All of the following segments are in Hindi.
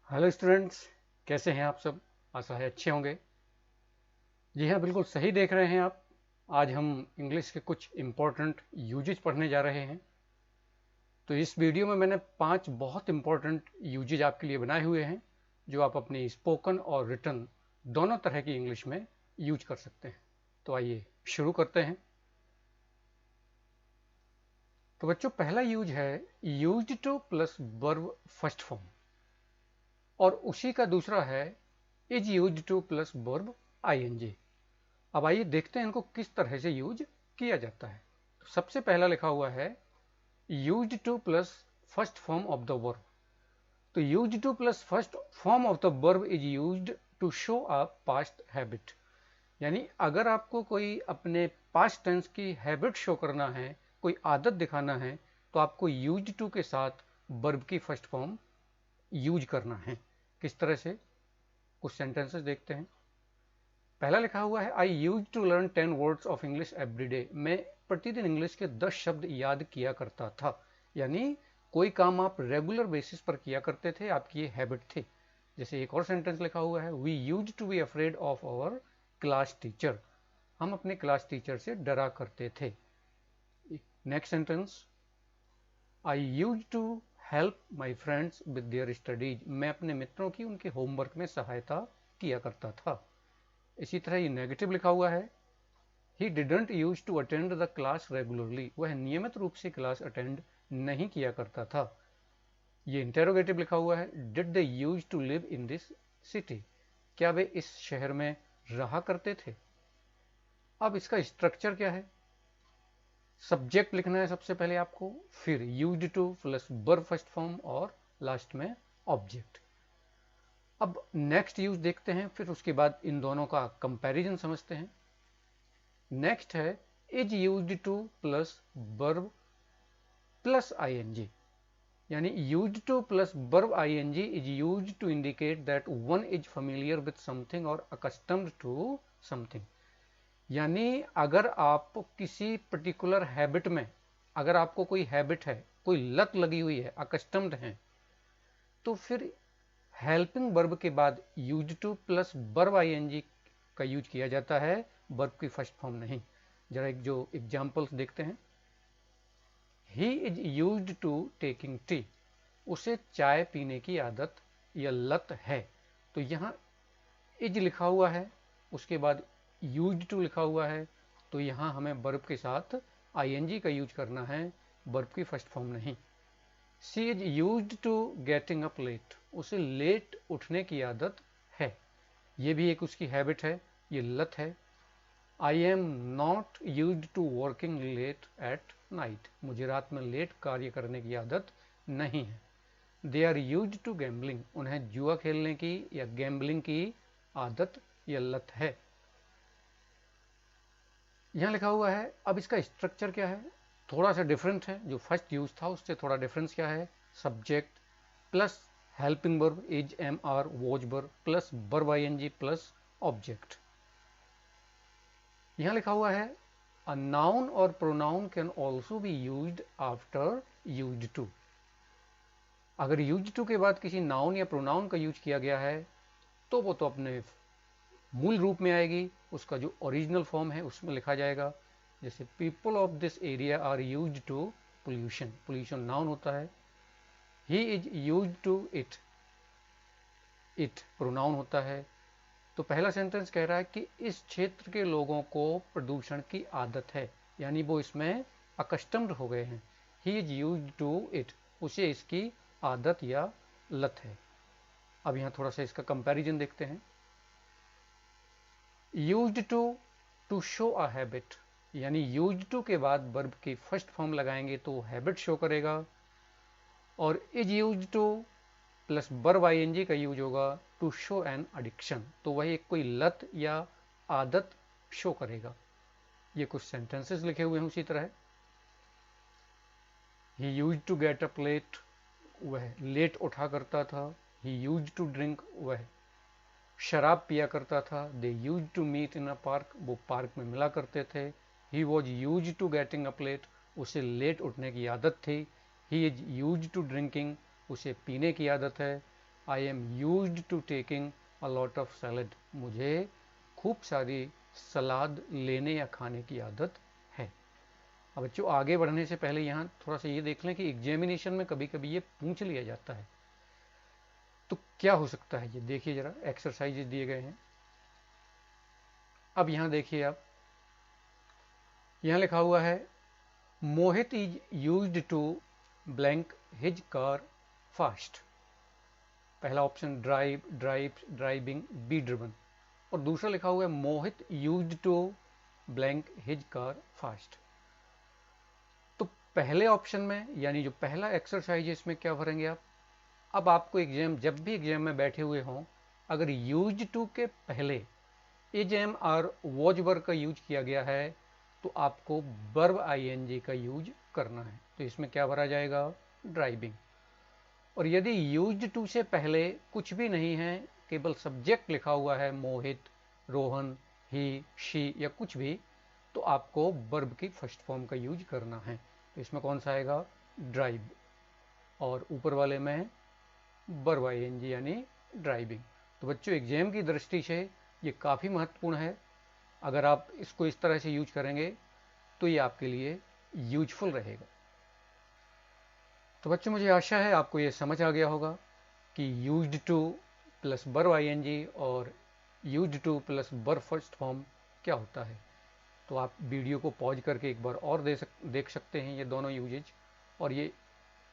हेलो स्टूडेंट्स, कैसे हैं आप सब। आशा है अच्छे होंगे। जी हाँ, बिल्कुल सही देख रहे हैं आप। आज हम इंग्लिश के कुछ इम्पोर्टेंट यूजेज पढ़ने जा रहे हैं। तो इस वीडियो में मैंने 5 बहुत इम्पोर्टेंट यूजेज आपके लिए बनाए हुए हैं जो आप अपनी स्पोकन और रिटन दोनों तरह की इंग्लिश में यूज कर सकते हैं। तो आइए शुरू करते हैं। तो बच्चों, पहला यूज है used to plus verb first form, और उसी का दूसरा है is used to plus verb ING. अब आइए देखते हैं इनको किस तरह से यूज किया जाता है। तो सबसे पहला लिखा हुआ है used to plus first form of the verb. तो used to plus first form of the verb is used to show a past habit. यानी अगर आपको कोई अपने पास्ट टेंस की हैबिट शो करना है, कोई आदत दिखाना है, तो आपको यूज्ड टू के साथ वर्ब की फर्स्ट फॉर्म यूज करना है। किस तरह से, कुछ सेंटेंसेस देखते हैं। पहला लिखा हुआ है I use to learn 10 words of English every day. मैं प्रतिदिन इंग्लिश के 10 शब्द याद किया करता था। यानी कोई काम आप रेगुलर बेसिस पर किया करते थे, आपकी ये हैबिट थी। जैसे एक और सेंटेंस लिखा हुआ है we use to be afraid of our class teacher. हम अपने क्लास टीचर से डरा करते थे। Next sentence, I use to help my friends with their studies. मैं अपने मित्रों की उनके होमवर्क में सहायता किया करता था। इसी तरह ये नेगेटिव लिखा हुआ है he didn't use to attend the class regularly. वह नियमित रूप से क्लास अटेंड नहीं किया करता था। ये इंटेरोगेटिव लिखा हुआ है did they use to live in this city. क्या वे इस शहर में रहा करते थे। अब इसका स्ट्रक्चर क्या है। सब्जेक्ट लिखना है सबसे पहले आपको, फिर used to plus verb first form और लास्ट में ऑब्जेक्ट। अब नेक्स्ट यूज देखते हैं, फिर उसके बाद इन दोनों का कंपैरिजन समझते हैं। नेक्स्ट है is used to plus verb plus ING. यानी used to plus verb ING is used to indicate that one is familiar with something और अकस्टम्ड टू समथिंग। यानी अगर आप किसी पर्टिकुलर हैबिट में, अगर आपको कोई हैबिट है, कोई लत लगी हुई है, अकस्टम्ड है, तो फिर हेल्पिंग वर्ब के बाद used to plus verb ING का यूज किया जाता है, वर्ब की फर्स्ट फॉर्म नहीं। जरा एक जो एग्जांपल्स देखते हैं। He is used to taking tea. उसे चाय पीने की आदत या लत है। तो यहाँ इज लिखा हुआ है, उसके बाद यूज्ड टू लिखा हुआ है, तो यहाँ हमें वर्ब के साथ आईएनजी का यूज करना है, वर्ब की फर्स्ट फॉर्म नहीं। She is used to getting up late. उसे लेट उठने की आदत है। ये भी एक उसकी हैबिट है, ये लत है। I am not used to working late at night. मुझे रात में लेट कार्य करने की आदत नहीं है। They are used to gambling. उन्हें जुआ खेलने की या गैम्बलिंग की आदत या लत है। यहाँ लिखा हुआ है, अब इसका स्ट्रक्चर क्या है, थोड़ा सा डिफरेंट है। जो फर्स्ट यूज था उससे थोड़ा डिफरेंस क्या है। Subject plus helping verb is am are was verb plus verb ING plus object. यहाँ लिखा हुआ है अ नाउन और pronoun can also be used after used to. अगर यूज्ड टू के बाद किसी नाउन या प्रोनाउन का यूज किया गया है तो वो तो अपने मूल रूप में आएगी, उसका जो ओरिजिनल फॉर्म है उसमें लिखा जाएगा। जैसे people of this area are used to pollution. Pollution noun होता है। He is used to it, it pronoun होता है। तो पहला सेंटेंस कह रहा है कि इस क्षेत्र के लोगों को प्रदूषण की आदत है, यानी वो इसमें अकस्टम्ड हो गए हैं। He is used to it, उसे इसकी आदत या लत है। अब यहाँ थोड़ा सा इसका कंपैरिजन देखते हैं। Used to show a habit, यानी यूज्ड टू के बाद वर्ब की फर्स्ट फॉर्म लगाएंगे तो हैबिट शो करेगा। और is used to plus verb ING का यूज होगा टू शो एन एडिक्शन, तो वही एक कोई लत या आदत शो करेगा। ये कुछ सेंटेंसेस लिखे हुए हैं उसी तरह। He used to get up late, वह लेट उठा करता था। ही यूज्ड टू ड्रिंक, वह शराब पिया करता था। They use to meet in a park, वो पार्क में मिला करते थे। He was use to getting up late, उसे लेट उठने की आदत थी। He is use to drinking, उसे पीने की आदत है। I am used to taking a lot of salad, मुझे खूब सारी सलाद लेने या खाने की आदत है। अब बच्चों आगे बढ़ने से पहले यहाँ थोड़ा सा ये देख लें कि एग्जामिनेशन में कभी कभी ये पूछ लिया जाता है, तो क्या हो सकता है ये देखिए जरा, एक्सरसाइजेज दिए गए हैं। अब यहाँ देखिए आप, यहाँ लिखा हुआ है Mohit is used to blank his car fast. पहला option drive, driving, be driven. और दूसरा लिखा हुआ है Mohit used to blank his car fast. तो पहले ऑप्शन में यानी जो पहला एक्सरसाइज है इसमें क्या भरेंगे आप। अब आपको एग्जाम, जब भी एग्जाम में बैठे हुए हों, अगर यूज्ड टू के पहले इज एम और वॉज वर्ब का यूज किया गया है तो आपको वर्ब आईएनजी का यूज करना है। तो इसमें क्या भरा जाएगा, ड्राइविंग। और यदि यूज्ड टू से पहले कुछ भी नहीं है, केवल सब्जेक्ट लिखा हुआ है मोहित, रोहन, ही, शी या कुछ भी, तो आपको वर्ब की फर्स्ट फॉर्म का यूज करना है। तो इसमें कौन सा आएगा, ड्राइव। और ऊपर वाले में वर्ब आईएनजी यानी ड्राइविंग। तो बच्चों एग्जाम की दृष्टि से ये काफ़ी महत्वपूर्ण है। अगर आप इसको इस तरह से यूज करेंगे तो ये आपके लिए यूजफुल रहेगा। तो बच्चों मुझे आशा है आपको ये समझ आ गया होगा कि used to plus verb ING और used to plus verb first form क्या होता है। तो आप वीडियो को पॉज करके एक बार और देख सकते हैं ये दोनों यूजेज, और ये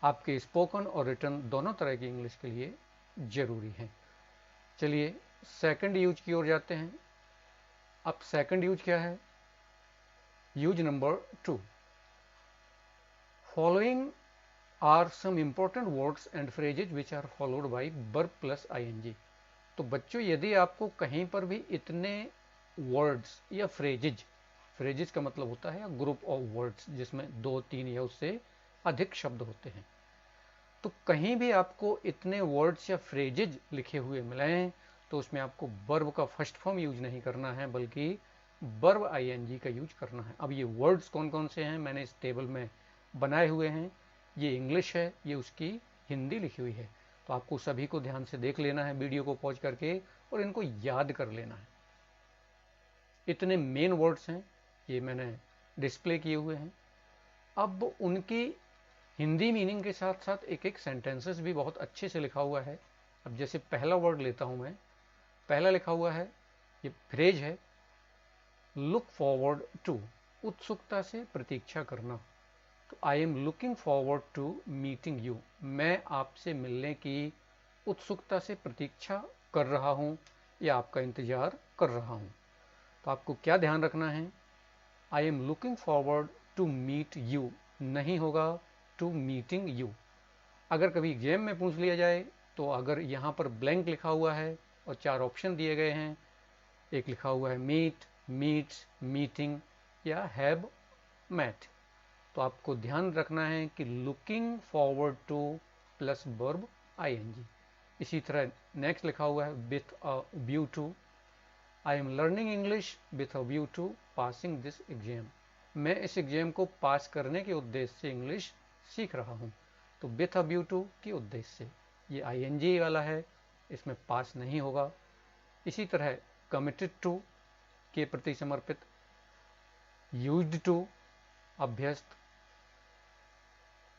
आपके स्पोकन और रिटन दोनों तरह की इंग्लिश के लिए ज़रूरी हैं। चलिए सेकंड यूज की ओर जाते हैं। अब सेकंड यूज क्या है, use number 2, following are some important words and phrases which are followed by verb plus ING. तो बच्चों यदि आपको कहीं पर भी इतने वर्ड्स या फ्रेजेज, फ्रेजेज का मतलब होता है ग्रुप ऑफ वर्ड्स जिसमें 2, 3 या उससे अधिक शब्द होते हैं, तो कहीं भी आपको इतने वर्ड्स या फ्रेजेज लिखे हुए मिले हैं तो उसमें आपको वर्ब का फर्स्ट फॉर्म यूज नहीं करना है बल्कि वर्ब आईएनजी का यूज करना है। अब ये वर्ड्स कौन कौन से हैं मैंने इस टेबल में बनाए हुए हैं। ये इंग्लिश है, ये उसकी हिंदी लिखी हुई है, तो आपको सभी को ध्यान से देख लेना है वीडियो को पॉज करके और इनको याद कर लेना है। इतने मेन वर्ड्स हैं, ये मैंने डिस्प्ले किए हुए हैं। अब उनकी हिंदी मीनिंग के साथ साथ एक एक सेंटेंसेस भी बहुत अच्छे से लिखा हुआ है। अब जैसे पहला वर्ड लेता हूं मैं, पहला लिखा हुआ है, ये फ्रेज है, लुक फॉरवर्ड टू, उत्सुकता से प्रतीक्षा करना। तो I am looking forward to meeting you, मैं आपसे मिलने की उत्सुकता से प्रतीक्षा कर रहा हूं या आपका इंतजार कर रहा हूं। तो आपको क्या ध्यान रखना है, I am looking forward to meet you नहीं होगा टू मीटिंग यू। अगर कभी एग्जाम में पूछ लिया जाए तो अगर यहाँ पर ब्लैंक लिखा हुआ है और 4 ऑप्शन दिए गए हैं, एक लिखा हुआ है मीट, मीट्स, मीटिंग या हैव मैट, तो आपको ध्यान रखना है कि looking forward to plus verb ING. इसी तरह नेक्स्ट लिखा हुआ है with a view to, I am learning English with a view to passing this exam, मैं इस एग्जाम को पास करने के उद्देश्य से इंग्लिश सीख रहा हूँ। तो विथ अ व्यू टू के उद्देश्य से, ये आईएनजी वाला है, इसमें पास नहीं होगा। इसी तरह कमिटेड टू के प्रति समर्पित, यूज्ड टू अभ्यस्त।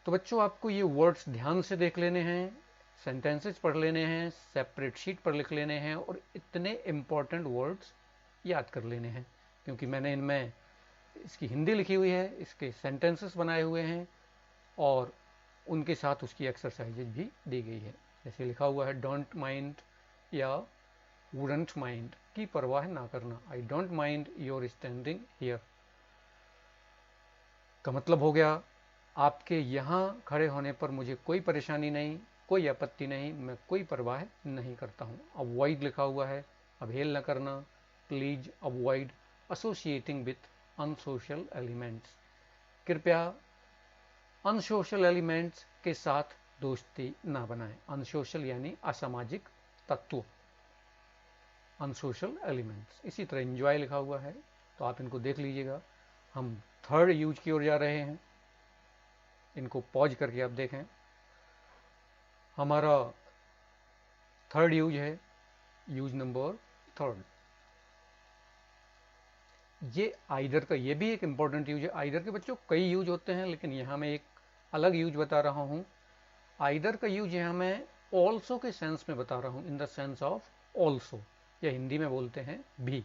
तो बच्चों आपको ये वर्ड्स ध्यान से देख लेने हैं, सेंटेंसेस पढ़ लेने हैं, सेपरेट शीट पर लिख लेने हैं और इतने इंपॉर्टेंट वर्ड्स याद कर लेने हैं, क्योंकि मैंने इनमें इसकी हिंदी लिखी हुई है, इसके सेंटेंसेस बनाए हुए हैं और उनके साथ उसकी एक्सरसाइजेज भी दी गई है। जैसे लिखा हुआ है डोंट माइंड या वुडंट माइंड, की परवाह ना करना, I don't mind your standing here का मतलब हो गया आपके यहाँ खड़े होने पर मुझे कोई परेशानी नहीं, कोई आपत्ति नहीं, मैं कोई परवाह नहीं करता हूँ। अवॉइड लिखा हुआ है, अवहेल न करना, please avoid associating with unsocial elements, कृपया अनसोशल एलिमेंट्स के साथ दोस्ती ना बनाएं। अनसोशल यानी असामाजिक तत्व, अनसोशल एलिमेंट्स। इसी तरह एंजॉय लिखा हुआ है, तो आप इनको देख लीजिएगा। हम थर्ड यूज की ओर जा रहे हैं, इनको पॉज करके आप देखें। हमारा थर्ड यूज है, यूज नंबर थर्ड, ये आइदर का, ये भी एक इंपॉर्टेंट यूज है। आइदर के बच्चों कई यूज होते हैं, लेकिन यहाँ मैं एक अलग यूज बता रहा हूँ। आइदर का यूज यहाँ मैं ऑल्सो के सेंस में बता रहा हूँ, in the sense of also, या हिंदी में बोलते हैं भी।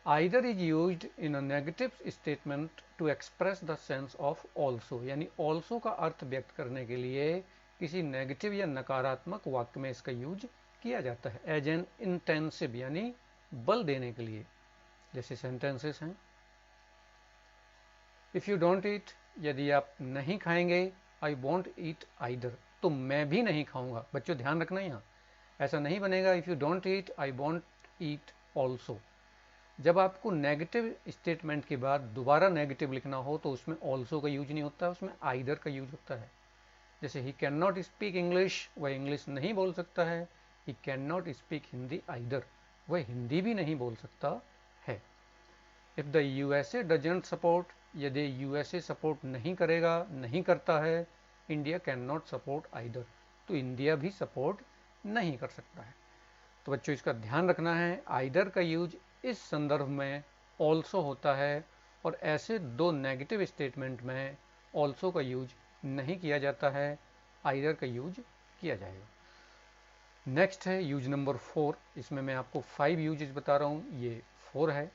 Either is used in a negative statement to express the sense of also, यानी ऑल्सो का अर्थ व्यक्त करने के लिए किसी नेगेटिव या नकारात्मक वाक्य में इसका यूज किया जाता है। एज एन इंटेंसिव, यानी बल देने के लिए, जैसे सेंटेंसेस हैं। इफ यू डोंट ईट, यदि आप नहीं खाएंगे, आई वॉन्ट ईट आइदर, तो मैं भी नहीं खाऊंगा। बच्चों ध्यान रखना, यहाँ ऐसा नहीं बनेगा if you don't eat I want eat also. जब आपको नेगेटिव स्टेटमेंट के बाद दोबारा नेगेटिव लिखना हो तो उसमें ऑल्सो का यूज नहीं होता, उसमें आइदर का यूज होता है। जैसे he can not speak English, वह इंग्लिश नहीं बोल सकता है। He can not speak Hindi either, वह हिंदी भी नहीं बोल सकता है। If the USA doesn't support, यदि यूएसए सपोर्ट नहीं करेगा, नहीं करता है, India can not support either, तो इंडिया भी सपोर्ट नहीं कर सकता है। तो बच्चों इसका ध्यान रखना है, आइदर का यूज इस संदर्भ में ऑल्सो होता है, और ऐसे दो नेगेटिव स्टेटमेंट में ऑल्सो का यूज नहीं किया जाता है, आइदर का यूज किया जाएगा। नेक्स्ट है यूज नंबर 4, इसमें मैं आपको 5 यूजेस बता रहा हूँ, ये 4 है।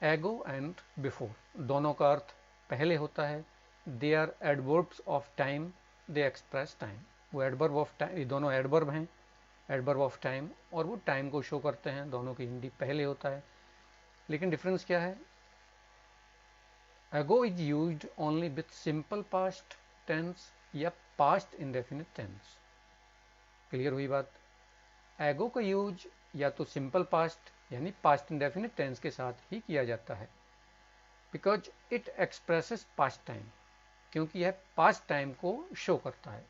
एगो एंड बिफोर, दोनों का अर्थ पहले होता है। They are adverbs of time, they express time, वो एडवर्ब ऑफ टाइम, ये दोनों एडवर्ब हैं, एडवर्ब ऑफ टाइम, और वो टाइम को शो करते हैं। दोनों की हिंदी पहले होता है, लेकिन डिफरेंस क्या है? Ago is used only with simple past tense या पास्ट इंडेफिनिट टेंस। क्लियर हुई बात? एगो का यूज या तो सिंपल पास्ट यानी पास्ट इंडेफिनिट टेंस के साथ ही किया जाता है, because it expresses past time, क्योंकि यह पास्ट टाइम को शो करता है।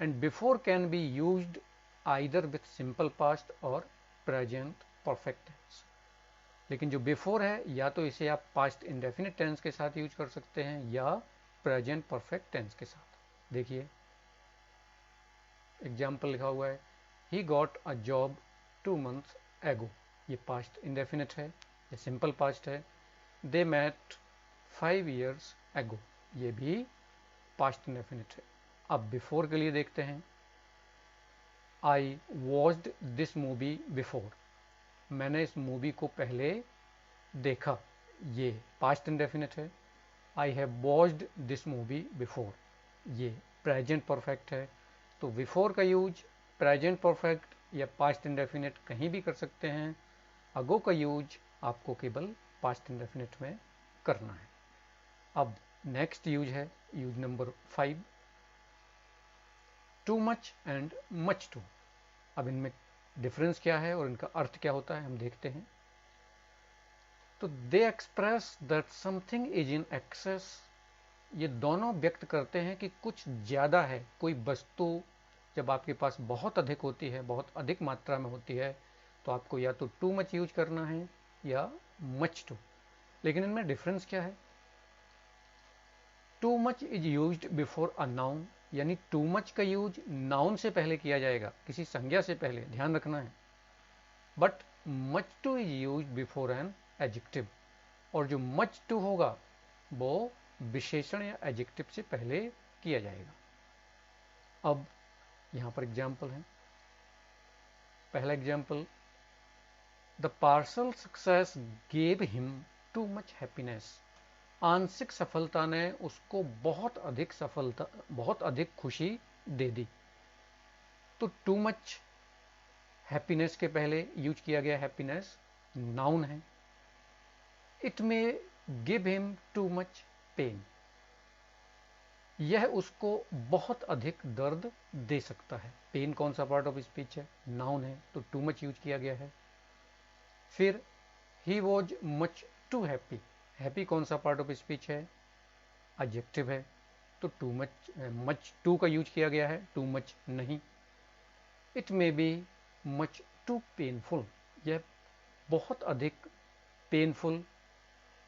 And before can be used either with simple past और प्रेजेंट परफेक्ट टेंस। लेकिन जो बिफोर है, या तो इसे आप पास्ट इंडेफिनिट टेंस के साथ यूज कर सकते हैं या प्रेजेंट परफेक्ट टेंस के साथ। देखिए एग्जाम्पल लिखा हुआ है, he got a job 2 months एगो, ये पास्ट इंडेफिनिट है, ये सिंपल पास्ट है। दे मेट 5 years एगो, ये भी पास्ट इंडेफिनिट है। अब बिफोर के लिए देखते हैं, I watched this movie before, मैंने इस मूवी को पहले देखा, ये पास्ट इंडेफिनिट है। I have watched this movie before, ये प्रेजेंट परफेक्ट है। तो बिफोर का यूज प्रेजेंट परफेक्ट या पास्ट इंडेफिनिट कहीं भी कर सकते हैं। अगो का यूज आपको केवल पास्ट इंडेफिनिट में करना है। अब नेक्स्ट यूज है use number 5, too much and much too. अब इनमें डिफरेंस क्या है और इनका अर्थ क्या होता है हम देखते हैं। तो they express that something is in excess, ये दोनों व्यक्त करते हैं कि कुछ ज्यादा है। कोई वस्तु जब आपके पास बहुत अधिक होती है, बहुत अधिक मात्रा में होती है, तो आपको या तो टू मच यूज करना है या मच टू। लेकिन इनमें डिफरेंस क्या है? Too much is used before a noun, यानी टू मच का यूज नाउन से पहले किया जाएगा, किसी संज्ञा से पहले, ध्यान रखना है। But much two is used before an adjective, और जो मच टू होगा वो विशेषण या एडजेक्टिव से पहले किया जाएगा। अब यहां पर एग्जाम्पल है। पहला example, the parcel success gave him too much happiness, आंशिक सफलता ने उसको बहुत अधिक सफलता, बहुत अधिक खुशी दे दी। तो टू मच हैप्पीनेस के पहले यूज किया गया, हैप्पीनेस नाउन है। इट में give him too much pain, यह उसको बहुत अधिक दर्द दे सकता है। पेन कौन सा पार्ट ऑफ स्पीच है? नाउन है, तो टू मच यूज किया गया है। फिर he was much too happy, happy कौन सा पार्ट ऑफ स्पीच है? एडजेक्टिव है, तो टू मच, मच टू का यूज किया गया है, टू मच नहीं। It may be much too painful, यह बहुत अधिक पेनफुल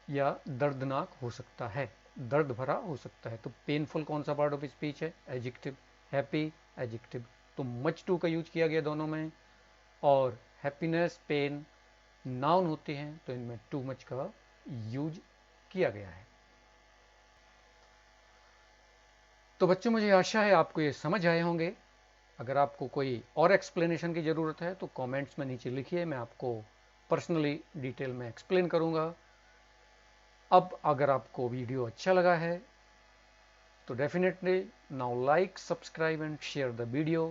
या दर्दनाक हो सकता है, दर्द भरा हो सकता है। तो पेनफुल कौन सा पार्ट ऑफ स्पीच है? एडजेक्टिव। हैप्पी एडजेक्टिव, तो मच टू का यूज किया गया दोनों में, और हैप्पीनेस पेन नाउन होते हैं तो इनमें टू मच का यूज किया गया है। तो बच्चों मुझे आशा है आपको ये समझ आए होंगे। अगर आपको कोई और एक्सप्लेनेशन की ज़रूरत है तो कमेंट्स में नीचे लिखिए, मैं आपको पर्सनली डिटेल में एक्सप्लेन करूंगा। अब अगर आपको वीडियो अच्छा लगा है तो definitely now like, subscribe and share the video.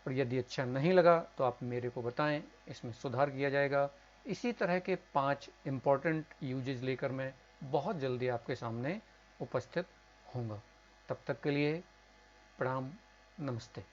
और यदि अच्छा नहीं लगा तो आप मेरे को बताएं, इसमें सुधार किया जाएगा। इसी तरह के 5 इंपॉर्टेंट यूजेस लेकर मैं बहुत जल्दी आपके सामने उपस्थित होऊंगा। तब तक के लिए प्रणाम, नमस्ते।